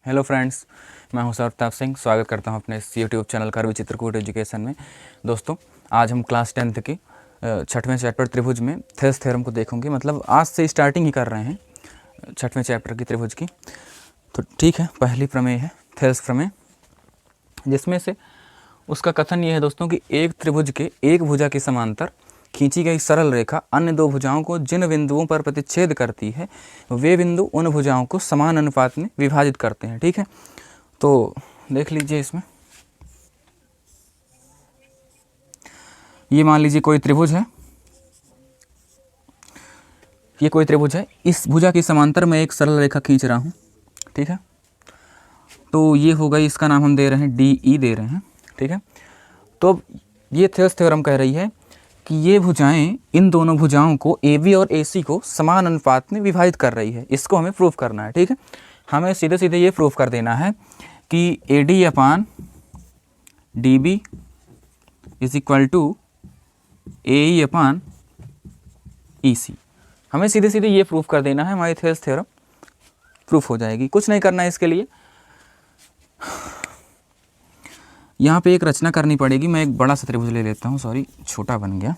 Hello friends, मैं हूं सरताप सिंह। स्वागत करता हूं अपने इस यूट्यूब चैनल करवी चित्रकूट एजुकेशन में। दोस्तों, आज हम क्लास 10th की 6वें चैप्टर त्रिभुज में थेल्स थ्योरम को देखेंगे। मतलब आज से स्टार्टिंग ही कर रहे हैं 6वें चैप्टर की त्रिभुज की। तो ठीक है, पहली प्रमेय है थेल्स प्रमेय, जिसमें से उसका कथन ये है दोस्तों कि एक त्रिभुज के एक भुजा के समांतर खींची गई सरल रेखा अन्य दो भुजाओं को जिन बिंदुओं पर प्रतिच्छेद करती है वे बिंदु उन भुजाओं को समान अनुपात में विभाजित करते हैं। ठीक है, तो देख लीजिए, इसमें ये मान लीजिए कोई त्रिभुज है, ये कोई त्रिभुज है, इस भुजा के समांतर में एक सरल रेखा खींच रहा हूँ। ठीक है, तो ये हो गई, इसका नाम हम दे रहे हैं डी ई दे रहे हैं। ठीक है, तो ये थेल्स थ्योरम कह रही है कि ये भुजाएं इन दोनों भुजाओं को ए बी और ए सी को समान अनुपात में विभाजित कर रही है। इसको हमें प्रूफ करना है। ठीक है, हमें सीधे सीधे ये प्रूफ कर देना है कि A D upon D B is equal to A E upon E C. हमें सीधे सीधे ये प्रूफ कर देना है, हमारी थेल्स थ्योरम प्रूफ हो जाएगी। कुछ नहीं करना है इसके लिए। यहाँ पे एक रचना करनी पड़ेगी। मैं एक बड़ा सा त्रिभुज ले लेता हूँ, सॉरी छोटा बन गया।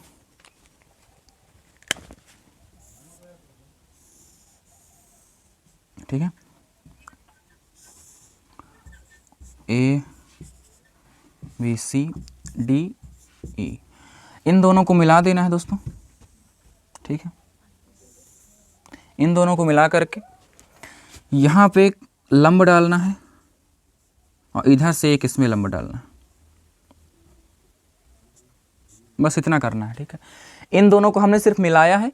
ठीक है, ए बी सी डी ई, इन दोनों को मिला देना है दोस्तों। ठीक है, इन दोनों को मिला करके यहाँ पे एक लंब डालना है और इधर से एक इसमें लंब डालना है। बस इतना करना है। ठीक है, इन दोनों को हमने सिर्फ मिलाया है।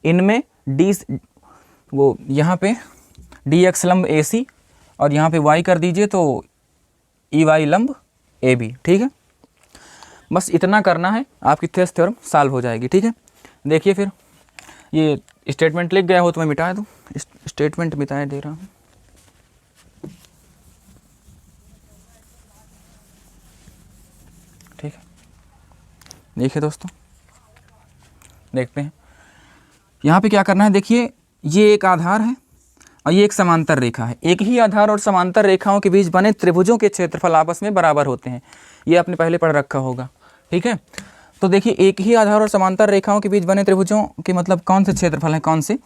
इनमें डी, वो यहाँ पे डी एक्स लंब ए सी और यहाँ पे वाई कर दीजिए तो ई वाई लंब ए बी। ठीक है, बस इतना करना है, आपकी थेल्स थ्योरम सॉल्व हो जाएगी। ठीक है, देखिए फिर ये स्टेटमेंट लिख गया हो तो मैं मिटा दूँ। स्टेटमेंट मिटाए दे रहा हूँ। ठीक है, देखिए दोस्तों, देखते हैं यहाँ पे क्या करना है। देखिए, ये एक आधार है और ये एक समांतर रेखा है। एक ही आधार और समांतर रेखाओं के बीच बने त्रिभुजों के क्षेत्रफल आपस में बराबर होते हैं। ये आपने पहले पढ़ रखा होगा। ठीक है, तो देखिए, एक ही आधार और समांतर रेखाओं के बीच बने त्रिभुजों के मतलब कौन से क्षेत्रफल हैं, कौन से।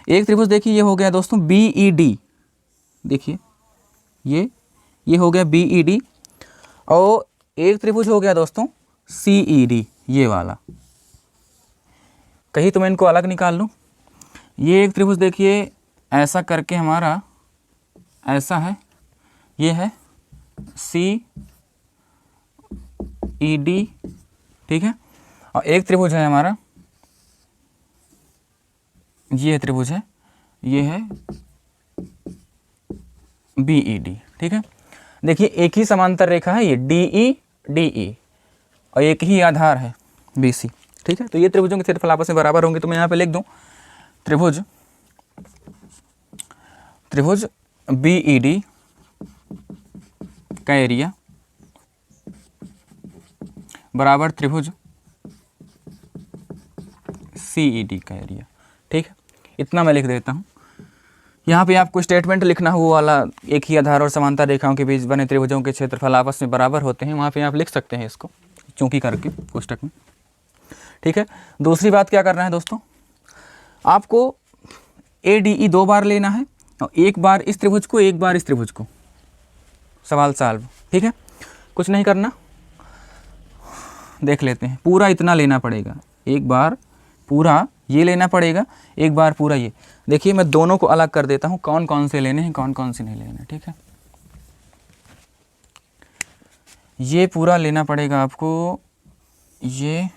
एक त्रिभुज देखिए, ये हो गया दोस्तों बी ई डी। देखिए, ये हो गया बी ई डी, और एक त्रिभुज हो गया दोस्तों सी ई डी, ये वाला। कहीं तो मैं इनको अलग निकाल लूँ। ये एक त्रिभुज देखिए ऐसा करके हमारा ऐसा है, ये है सी ई डी। ठीक है, और एक त्रिभुज है हमारा, ये त्रिभुज है, ये है बी ई डी। ठीक है, देखिए एक ही समांतर रेखा है ये डी ई, और एक ही आधार है बी सी। ठीक है, तो ये त्रिभुजों के क्षेत्रफल आपस में बराबर होंगे। तो मैं यहाँ पे लिख दूँ त्रिभुज बी ई डी का एरिया बराबर त्रिभुज सी ई डी का एरिया। ठीक है, इतना मैं लिख देता हूँ। यहाँ पे आपको स्टेटमेंट लिखना हो वाला, एक ही आधार और समांतर रेखाओं के बीच बने त्रिभुजों के क्षेत्रफल आपस में बराबर होते हैं, वहाँ पे आप लिख सकते हैं इसको चूंकि करके पुस्तक में। ठीक है, दूसरी बात क्या करना है दोस्तों, आपको ए डी ई 2 बार लेना है और एक बार इस त्रिभुज को, एक बार इस त्रिभुज को। सवाल सॉल्व। ठीक है, कुछ नहीं करना, देख लेते हैं। पूरा इतना लेना पड़ेगा, एक बार पूरा ये लेना पड़ेगा, एक बार पूरा ये। देखिए, मैं दोनों को अलग कर देता हूँ, कौन कौन से लेने हैं, कौन कौन से नहीं लेने हैं। ठीक है, ये पूरा लेना पड़ेगा आपको, ये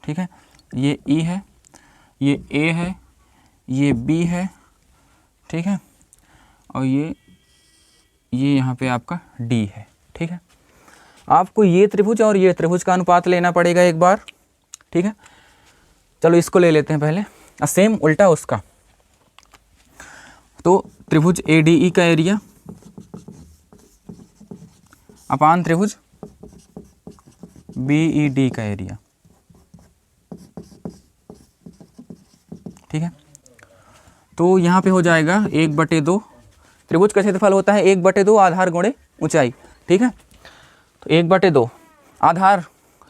ठीक है, ये ई है, ये ए है, ये बी है। ठीक है, और ये यहाँ पे आपका डी है। ठीक है, आपको ये त्रिभुज और ये त्रिभुज का अनुपात लेना पड़ेगा एक बार। ठीक है, चलो इसको ले लेते हैं पहले, सेम उल्टा उसका। तो त्रिभुज ए डी ई का एरिया अपान त्रिभुज बी ई डी का एरिया। ठीक है, तो यहाँ पे हो जाएगा 1/2, त्रिभुज का क्षेत्रफल होता है 1/2 आधार गुणे ऊंचाई, ठीक है। तो 1/2 आधार,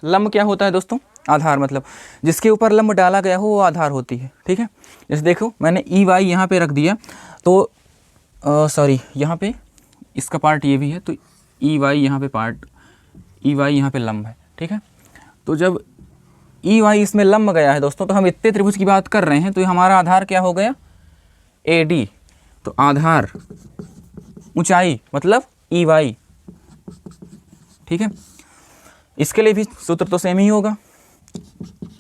लंब क्या होता है दोस्तों, आधार मतलब जिसके ऊपर लंब डाला गया हो वो आधार होती है, ठीक है। जैसे देखो मैंने ई वाई यहाँ पे रख दिया, तो सॉरी यहाँ पे इसका पार्ट ये भी है, तो ई वाई यहाँ पे पार्ट, ई वाई यहाँ पे लंब है, ठीक है। तो जब ई वाई इसमें लंब गया है दोस्तों, तो हम इतने त्रिभुज की बात कर रहे हैं, तो हमारा आधार क्या हो गया, ए डी। तो आधार ऊंचाई मतलब ई वाई, ठीक है। इसके लिए भी सूत्र तो सेम ही होगा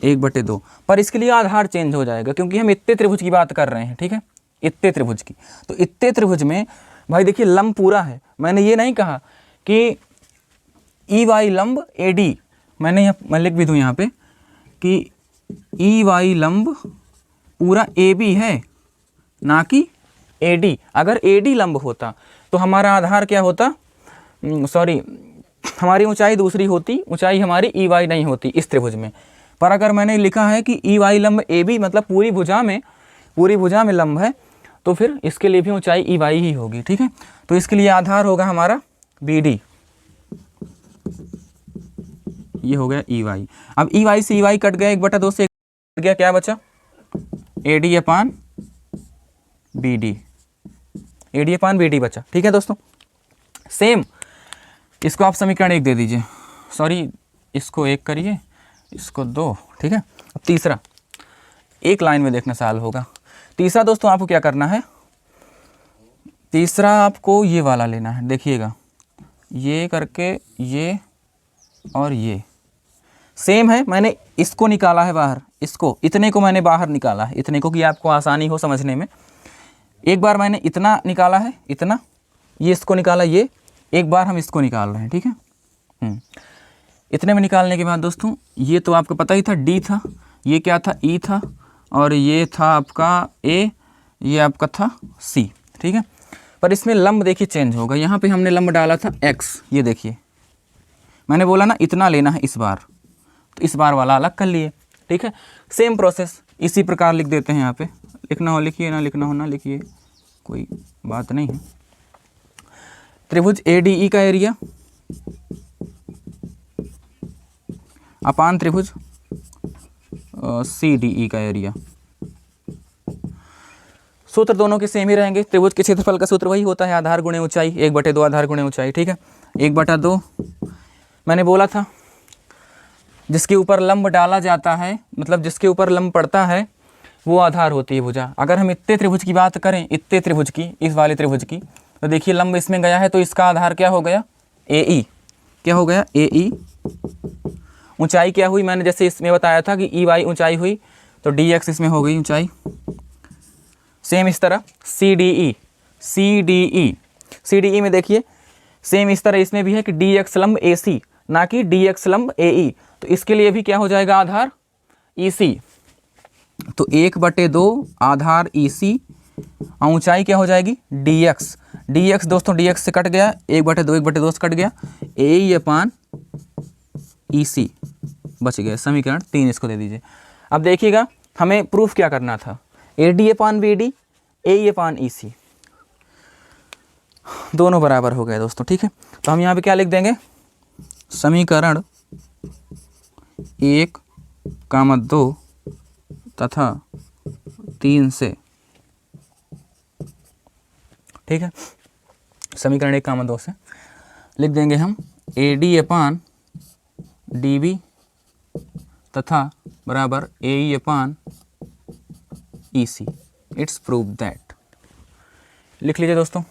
1/2, पर इसके लिए आधार चेंज हो जाएगा क्योंकि हम इतने त्रिभुज की बात कर रहे हैं, ठीक है, इतने त्रिभुज की। तो इतने त्रिभुज में भाई देखिए लंब पूरा है, मैंने ये नहीं कहा कि ई वाई लंब ए डी, मैं लिख भी दूँ यहाँ पे कि ई वाई लंब पूरा ए बी है, ना कि ए डी। अगर ए डी लंब होता तो हमारा आधार क्या होता, सॉरी हमारी ऊंचाई दूसरी होती, ऊंचाई हमारी ई वाई नहीं होती इस त्रिभुज में। पर अगर मैंने लिखा है कि ई वाई लंब ए बी मतलब पूरी भुजा में लंब है, तो फिर इसके लिए भी ऊंचाई ई वाई ही होगी, ठीक है। तो इसके लिए आधार होगा हमारा बी डी, ये हो गया ई वाई। अब ई वाई से ई वाई कट गया, 1/2 से कट गया, क्या बचा, A D upon B D, A D upon B D बचा, ठीक है दोस्तों। सेम इसको आप समीकरण 1 दे दीजिए, सॉरी इसको 1 करिए, इसको 2, ठीक है। अब तीसरा, एक लाइन में देखना साल होगा। तीसरा दोस्तों आपको क्या करना है, तीसरा आपको ये वाला लेना है, देखिएगा ये करके ये और ये सेम है, मैंने इसको निकाला है बाहर, इसको इतने को मैंने बाहर निकाला है, इतने को कि आपको आसानी हो समझने में। एक बार मैंने इतना निकाला है, इतना, ये इसको निकाला, ये एक बार हम इसको निकाल रहे हैं, ठीक है। इतने में निकालने के बाद दोस्तों ये तो आपको पता ही था, डी था, ये क्या था, ई था, और ये था आपका ए, ये आपका था सी, ठीक है। पर इसमें लंब देखिए चेंज होगा, यहाँ पे हमने लंब डाला था एक्स, ये देखिए मैंने बोला ना इतना लेना है इस बार, तो इस बार वाला अलग कर लिए, ठीक है। सेम प्रोसेस इसी प्रकार लिख देते हैं, यहाँ पे लिखना हो लिखिए, ना लिखना हो ना लिखिए, कोई बात नहीं है। त्रिभुज ए डी ई का एरिया अपान त्रिभुज सी डी ई का एरिया, सूत्र दोनों के सेम ही रहेंगे। त्रिभुज के क्षेत्रफल का सूत्र वही होता है, आधार गुणे ऊंचाई, 1/2 आधार गुणे ऊंचाई, ठीक है। 1/2 मैंने बोला था जिसके ऊपर लंब डाला जाता है, मतलब जिसके ऊपर लंब पड़ता है वो आधार होती है भुजा। अगर हम इतने त्रिभुज की बात करें, इतने त्रिभुज की, इस वाले त्रिभुज की, तो देखिए लंब इसमें गया है, तो इसका आधार क्या हो गया, ए ई, क्या हो गया, ए ई। ऊंचाई क्या हुई, मैंने जैसे इसमें बताया था कि ई वाई ऊंचाई हुई, तो डी एक्स इसमें हो गई ऊंचाई। सेम इस तरह C D E, C D E, C D E में देखिए सेम इस तरह इसमें भी है कि डी एक्स लंब ए सी, ना कि डी एक्स लंब ए ई, तो इसके लिए भी क्या हो जाएगा आधार ई सी। तो 1/2 आधार ई सी, ऊंचाई क्या हो जाएगी डी एक्स, डी एक्स दोस्तों डी एक्स से कट गया, 1/2 से कट गया, ए ई अपान ई सी बच गए। समीकरण 3 इसको दे दीजिए। अब देखिएगा हमें प्रूफ क्या करना था, A D upon B D, A E upon E C, दोनों बराबर हो गए दोस्तों, ठीक है। तो हम यहाँ पे क्या लिख देंगे, समीकरण 1, 2 तथा 3 से, ठीक है। समीकरण 1, 2 से लिख देंगे हम A D upon D B तथा बराबर A E upon E C. It's prove that. लिख लीजिए दोस्तों।